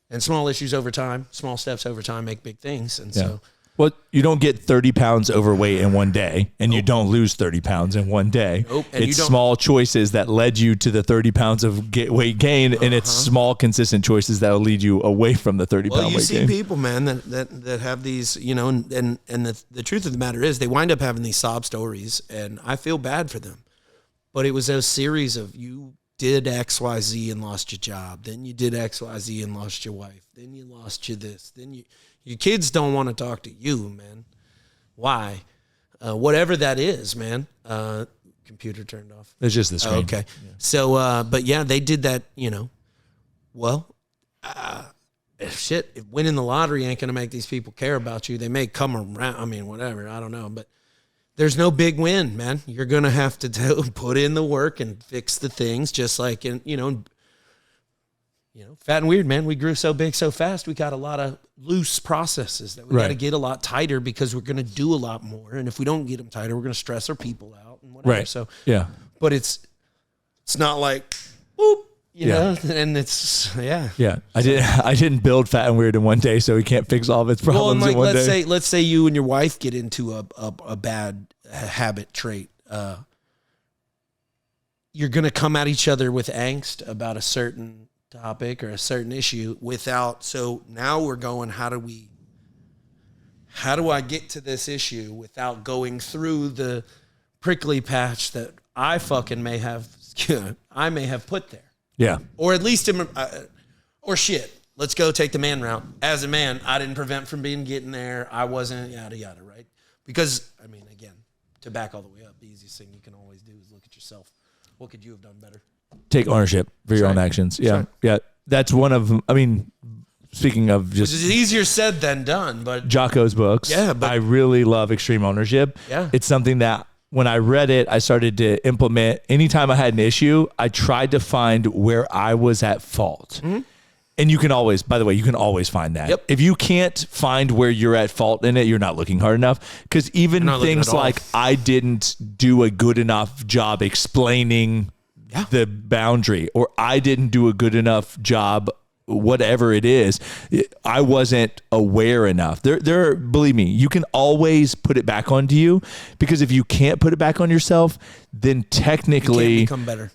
and small issues over time, small steps over time make big things. And so. Well, you don't get 30 pounds overweight in one day, and you don't lose 30 pounds in one day. It's small choices that led you to the 30 pounds of weight gain, and it's small, consistent choices that will lead you away from the 30-pound weight gain. Well, you see people, man, that have these, and the truth of the matter is they wind up having these sob stories, and I feel bad for them. But it was a series of, you did X, Y, Z and lost your job. Then you did X, Y, Z and lost your wife. Then you lost your this. Then your kids don't want to talk to you, man. Why? Whatever that is, man. Computer turned off. It's just the screen. Okay. Yeah. So, but yeah, they did that, shit, if winning the lottery ain't going to make these people care about you. They may come around. I mean, whatever. I don't know. But there's no big win, man. You're going to have to put in the work and fix the things, just like Fat and Weird, man. We grew so big so fast. We got a lot of loose processes that we got to get a lot tighter, because we're going to do a lot more. And if we don't get them tighter, we're going to stress our people out and whatever. Right. So yeah, but it's not like, whoop, you know, and it's, Yeah. I didn't build Fat and Weird in one day, so we can't fix all of its problems in one day. Let's say you and your wife get into a bad habit trait. You're going to come at each other with angst about a certain topic or a certain issue so now we're going, how do I get to this issue without going through the prickly patch that I may have put there. Yeah. Or at least, let's go take the man route. As a man, I didn't prevent from getting there. I wasn't yada, yada, right? Because, I mean, again, to back all the way up, the easiest thing you can always do is look at yourself. What could you have done better? Take ownership for your own actions. Yeah. Yeah. That's one of, speaking of just. Which is easier said than done, but. Jocko's books. Yeah. But I really love Extreme Ownership. Yeah. It's something that when I read it, I started to implement. Anytime I had an issue, I tried to find where I was at fault. Mm-hmm. And you can always find that. Yep. If you can't find where you're at fault in it, you're not looking hard enough. Because even things like I didn't do a good enough job explaining the boundary, or I didn't do a good enough job, whatever it is, I wasn't aware enough. Believe me, you can always put it back onto you, because if you can't put it back on yourself, then technically you can't become better.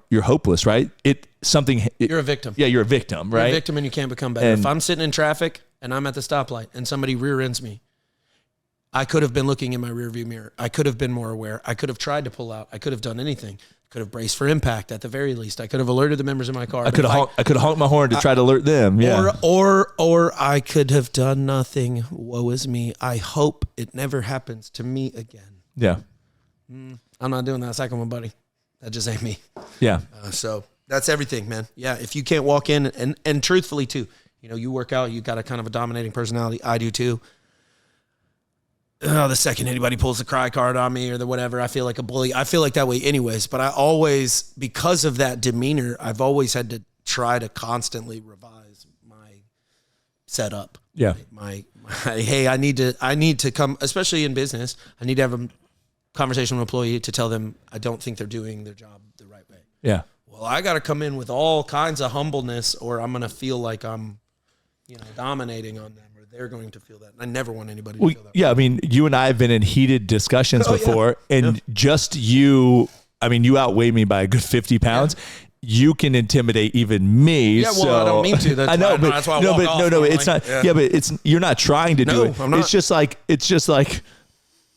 You're hopeless, right? You're a victim. Yeah, you're a victim, right? You're a victim and you can't become better. If I'm sitting in traffic and I'm at the stoplight and somebody rear ends me, I could have been looking in my rearview mirror. I could have been more aware. I could have tried to pull out. I could have done anything. Could have braced for impact at the very least. I could have alerted the members of my car. I could have honked my horn to try to alert them. Yeah. Or I could have done nothing. Woe is me. I hope it never happens to me again. Yeah. I'm not doing that second one, buddy. That just ain't me. Yeah. So that's everything, man. Yeah. If you can't walk in and truthfully too, you work out, you got a kind of a dominating personality. I do too. The second anybody pulls the cry card on me or the whatever, I feel like a bully. I feel like that way anyways, but I always, because of that demeanor, I've always had to try to constantly revise my setup. Yeah. My hey, I need to come, especially in business, I need to have a conversation with an employee to tell them I don't think they're doing their job the right way. Yeah. Well, I got to come in with all kinds of humbleness, or I'm going to feel like I'm, dominating on them. They're going to feel that. I never want anybody to feel that. Yeah, I mean, you and I have been in heated discussions before, and just you, I mean, you outweigh me by a good 50 pounds. Yeah. You can intimidate even me. Yeah, well, I don't mean to. That's why I walk off. No, it's not. Yeah, but you're not trying to do it. I'm not. It's just like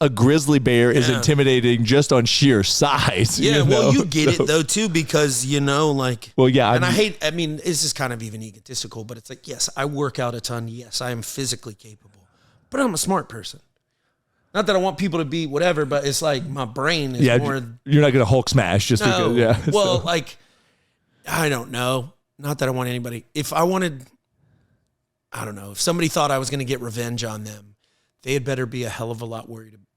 a grizzly bear is intimidating just on sheer size. Yeah, well, you get it though too, because Well, yeah, I mean, this is kind of even egotistical, but it's like, yes, I work out a ton. Yes, I am physically capable, but I'm a smart person. Not that I want people to be whatever, but it's like my brain is more. You're not going to Hulk smash just because. Yeah. Well, like, I don't know. Not that I want anybody. If I wanted, I don't know. If somebody thought I was going to get revenge on them, they had better be a hell of a lot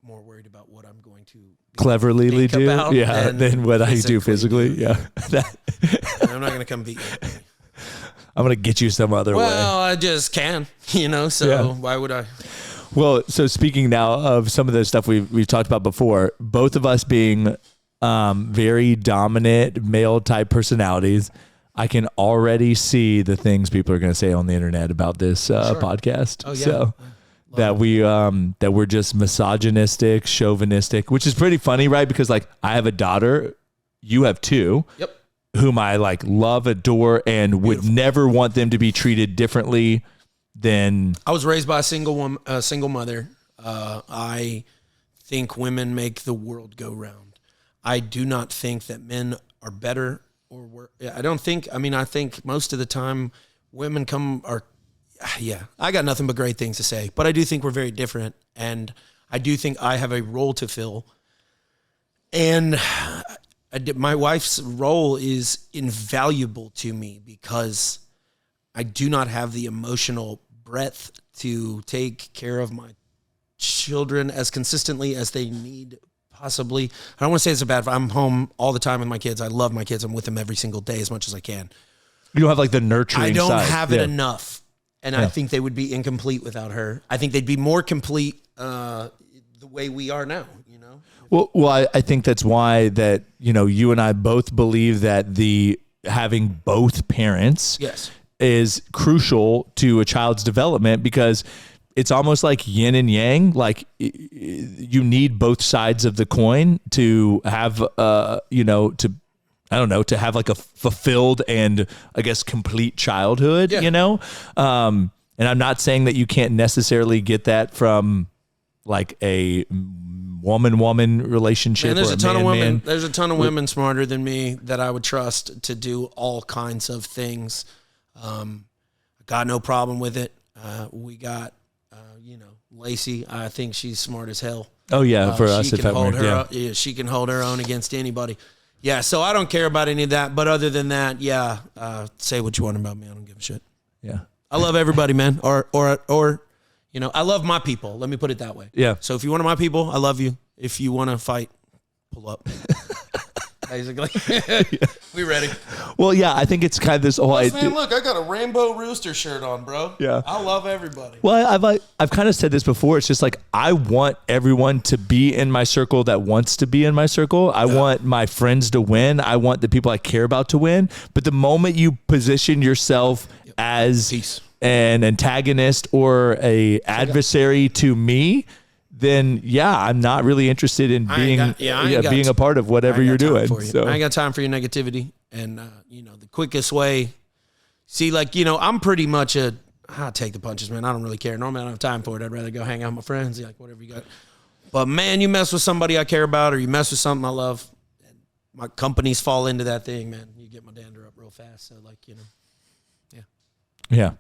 more worried about what I'm going to cleverly do, than what I do physically. Yeah, I'm not going to come beat you. I'm going to get you some other way. Well, I just can, so why would I? Well, so speaking now of some of the stuff we've talked about before, both of us being very dominant male type personalities, I can already see the things people are going to say on the internet about this podcast. Oh, yeah. So that we're just misogynistic, chauvinistic, which is pretty funny, right? Because like I have a daughter, you have two, whom I like love, adore, and would never want them to be treated differently than. I was raised by a single mother. I think women make the world go round. I do not think that men are better or worse. I think most of the time women I got nothing but great things to say, but I do think we're very different, and I do think I have a role to fill. And my wife's role is invaluable to me because I do not have the emotional breadth to take care of my children as consistently as they need. Possibly, I don't want to say it's a bad. I'm home all the time with my kids. I love my kids. I'm with them every single day as much as I can. You don't have like the nurturing. I don't side. have it enough. And I think they would be incomplete without her. I think they'd be more complete the way we are now, Well, I think that's why that, you and I both believe that having both parents is crucial to a child's development, because it's almost like yin and yang. Like you need both sides of the coin to have, to have like a fulfilled and I guess complete childhood, and I'm not saying that you can't necessarily get that from like a woman-woman relationship. Man, there's or a ton of women. man-man. There's a ton of women smarter than me that I would trust to do all kinds of things. I got no problem with it. We got, Lacey. I think she's smart as hell. Oh yeah, for us, she can hold her. She can hold her own against anybody. Yeah, so I don't care about any of that. But other than that, say what you want about me. I don't give a shit. Yeah, I love everybody, man. Or I love my people. Let me put it that way. Yeah. So if you're one of my people, I love you. If you want to fight, pull up. basically. We ready? Well, yeah, I think it's kind of this whole Man, idea. look, I got a Rainbow Rooster shirt on, bro. Yeah. I love everybody. Well, I've kind of said this before. It's just like I want everyone to be in my circle that wants to be in my circle. I want my friends to win. I want the people I care about to win. But the moment you position yourself as an antagonist or a adversary to me, then I'm not really interested in being a part of whatever you're doing. So I ain't got time for your negativity. And the quickest way, I'm pretty much I'll take the punches, man. I don't really care. Normally I don't have time for it. I'd rather go hang out with my friends, like whatever you got. But man, you mess with somebody I care about, or you mess with something I love, and my companies fall into that thing, man. You get my dander up real fast. So yeah.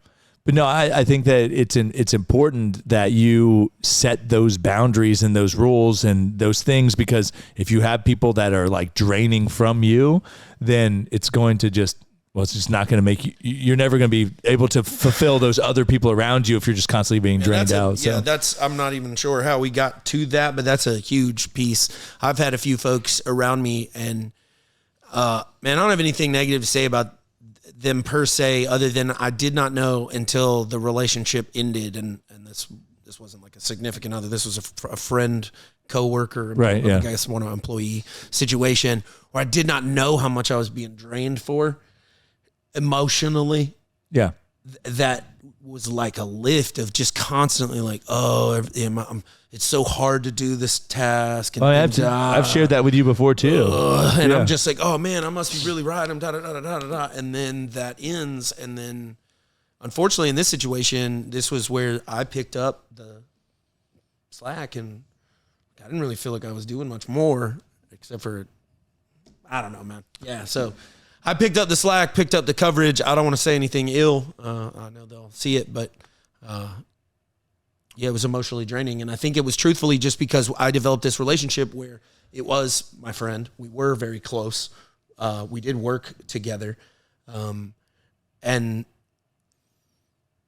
But no, I think that it's important that you set those boundaries and those rules and those things, because if you have people that are like draining from you, then it's going to it's just not going to make you, you're never going to be able to fulfill those other people around you if you're just constantly being drained out. I'm not even sure how we got to that, but that's a huge piece. I've had a few folks around me, and man, I don't have anything negative to say about them per se, other than I did not know until the relationship ended, and this wasn't like a significant other. This was a friend, coworker, right? Yeah, I guess one of an employee situation where I did not know how much I was being drained for emotionally. Yeah, that was like a lift of just constantly like, it's so hard to do this task. And I've shared that with you before too. I'm just like, oh man, I must be really right. I'm da-da-da-da-da-da. And then that ends. And then unfortunately in this situation, this was where I picked up the slack, and I didn't really feel like I was doing much more except for, I don't know, man. Yeah. So I picked up the slack, picked up the coverage. I don't want to say anything ill. I know they'll see it, but it was emotionally draining. And I think it was truthfully just because I developed this relationship where it was my friend. We were very close. We did work together. And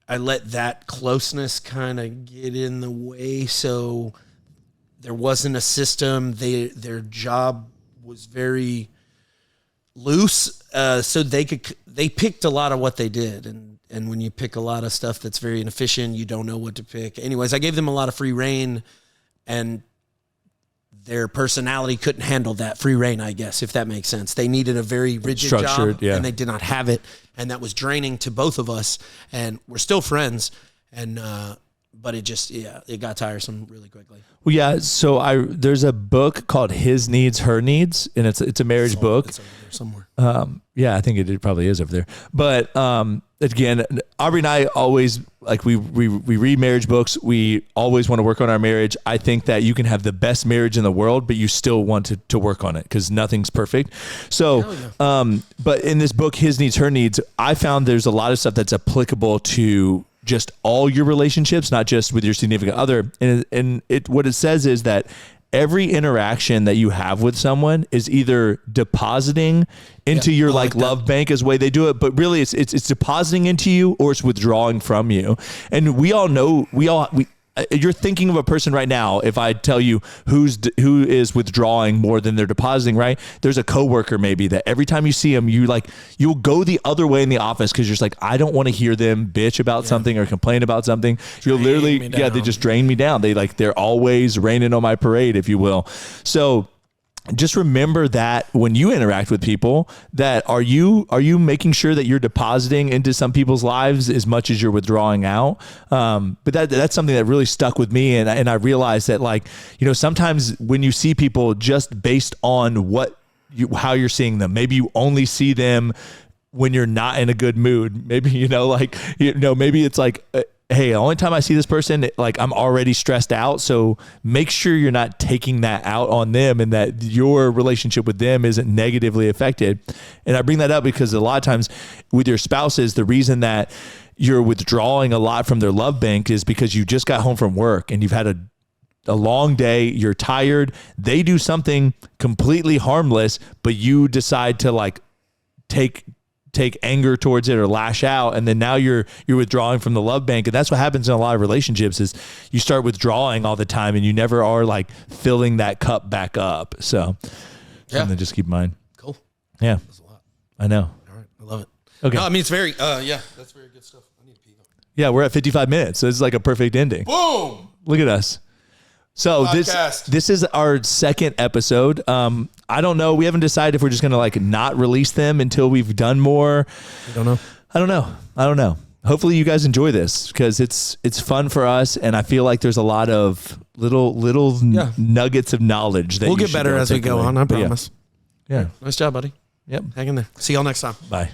I let that closeness kind of get in the way. So there wasn't a system. Their job was very loose. So they picked a lot of what they did. And when you pick a lot of stuff that's very inefficient, you don't know what to pick. Anyways, I gave them a lot of free reign, and their personality couldn't handle that free reign, I guess, if that makes sense. They needed a very rigid job, and they did not have it. And that was draining to both of us. And we're still friends. And, but it just, it got tiresome really quickly. Well, yeah. So there's a book called His Needs, Her Needs, and it's a marriage book. It's over there somewhere. I think it probably is over there. But again, Aubrey and I always we read marriage books. We always want to work on our marriage. I think that you can have the best marriage in the world, but you still want to work on it because nothing's perfect. So, but in this book, His Needs, Her Needs, I found there's a lot of stuff that's applicable to just all your relationships, not just with your significant other. And what it says is that every interaction that you have with someone is either depositing into your love bank as the way they do it, but really it's depositing into you, or it's withdrawing from you. And we all know, you're thinking of a person right now. If I tell you who is withdrawing more than they're depositing, right? There's a coworker maybe that every time you see them, you'll go the other way in the office because you're just like, I don't want to hear them bitch about something or complain about something. You'll literally, they just drain me down. They're always raining on my parade, if you will. So just remember that when you interact with people, that are you making sure that you're depositing into some people's lives as much as you're withdrawing out? But that's something that really stuck with me. And I realized that sometimes when you see people just based on how you're seeing them, maybe you only see them when you're not in a good mood. Maybe, maybe it's like, hey, the only time I see this person, I'm already stressed out. So make sure you're not taking that out on them and that your relationship with them isn't negatively affected. And I bring that up because a lot of times with your spouses, the reason that you're withdrawing a lot from their love bank is because you just got home from work and you've had a long day, you're tired. They do something completely harmless, but you decide to take anger towards it or lash out, and then now you're withdrawing from the love bank. And that's what happens in a lot of relationships is you start withdrawing all the time and you never are filling that cup back up. So something to just keep in mind. Yeah. That's a lot. I know. All right. I love it. Okay. No, I mean, it's very, that's very good stuff. I need to pee though. Yeah, we're at 55 minutes. So this is like a perfect ending. Boom. Look at us. So Podcast. this is our second episode. I don't know. We haven't decided if we're just going to like not release them until we've done more. I don't know. I don't know. Hopefully you guys enjoy this because it's fun for us, and I feel like there's a lot of little nuggets of knowledge that We'll you get should better as we take go away. on. I But promise. Yeah. Nice job, buddy. Yep. Hang in there. See y'all next time. Bye.